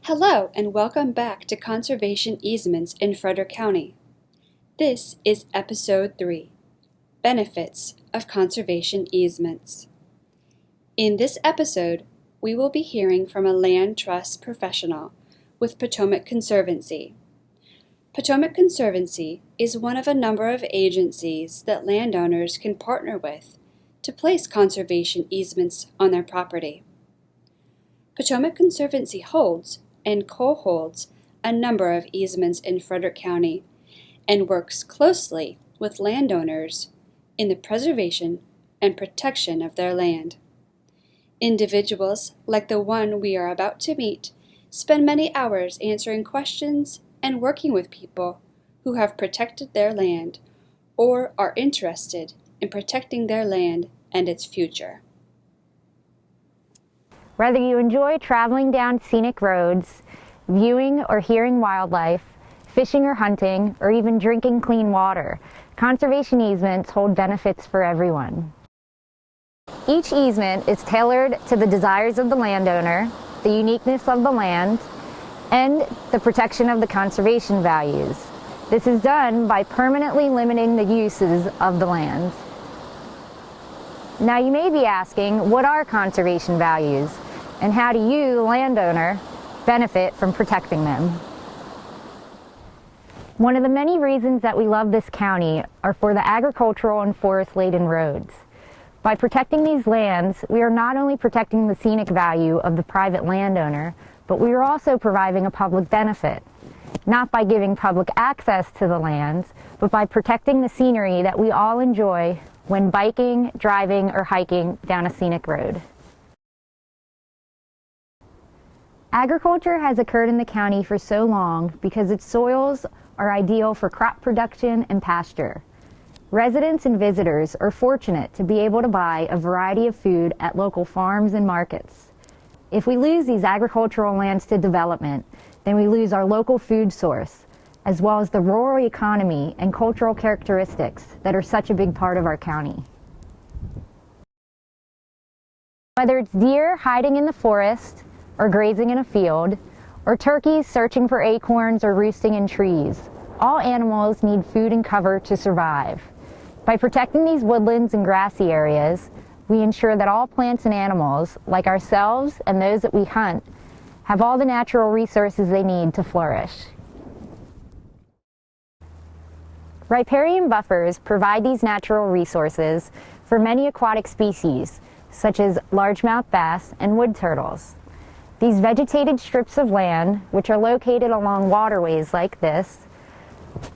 Hello and welcome back to Conservation Easements in Frederick County. This is Episode 3, Benefits of Conservation Easements. In this episode, we will be hearing from a land trust professional with Potomac Conservancy. Potomac Conservancy is one of a number of agencies that landowners can partner with to place conservation easements on their property. Potomac Conservancy holds and co-holds a number of easements in Frederick County and works closely with landowners in the preservation and protection of their land. Individuals like the one we are about to meet spend many hours answering questions and working with people who have protected their land or are interested in protecting their land and its future. Whether you enjoy traveling down scenic roads, viewing or hearing wildlife, fishing or hunting, or even drinking clean water, conservation easements hold benefits for everyone. Each easement is tailored to the desires of the landowner, the uniqueness of the land, and the protection of the conservation values. This is done by permanently limiting the uses of the land. Now you may be asking, what are conservation values? And how do you, the landowner, benefit from protecting them? One of the many reasons that we love this county are for the agricultural and forest-laden roads. By protecting these lands, we are not only protecting the scenic value of the private landowner, but we are also providing a public benefit. Not by giving public access to the lands, but by protecting the scenery that we all enjoy when biking, driving, or hiking down a scenic road. Agriculture has occurred in the county for so long because its soils are ideal for crop production and pasture. Residents and visitors are fortunate to be able to buy a variety of food at local farms and markets. If we lose these agricultural lands to development, then we lose our local food source, as well as the rural economy and cultural characteristics that are such a big part of our county. Whether it's deer hiding in the forest or grazing in a field, or turkeys searching for acorns or roosting in trees, all animals need food and cover to survive. By protecting these woodlands and grassy areas, we ensure that all plants and animals, like ourselves and those that we hunt, have all the natural resources they need to flourish. Riparian buffers provide these natural resources for many aquatic species, such as largemouth bass and wood turtles. These vegetated strips of land, which are located along waterways like this,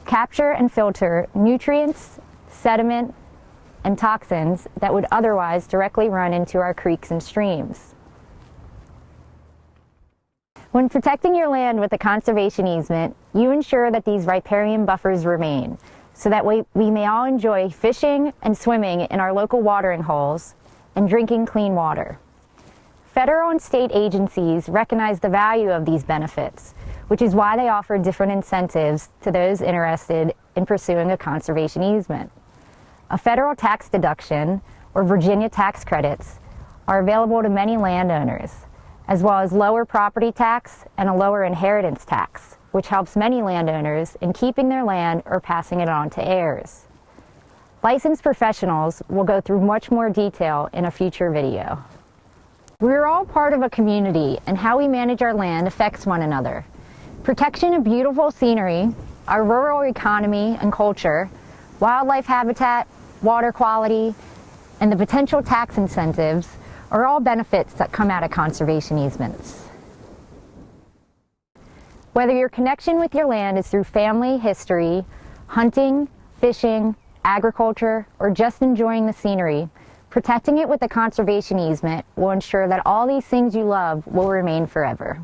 capture and filter nutrients, sediment, and toxins that would otherwise directly run into our creeks and streams. When protecting your land with a conservation easement, you ensure that these riparian buffers remain, so that we may all enjoy fishing and swimming in our local watering holes and drinking clean water. Federal and state agencies recognize the value of these benefits, which is why they offer different incentives to those interested in pursuing a conservation easement. A federal tax deduction, or Virginia tax credits, are available to many landowners, as well as lower property tax and a lower inheritance tax, which helps many landowners in keeping their land or passing it on to heirs. Licensed professionals will go through much more detail in a future video. We're all part of a community, and how we manage our land affects one another. Protection of beautiful scenery, our rural economy and culture, wildlife habitat, water quality, and the potential tax incentives are all benefits that come out of conservation easements. Whether your connection with your land is through family, history, hunting, fishing, agriculture, or just enjoying the scenery, protecting it with a conservation easement will ensure that all these things you love will remain forever.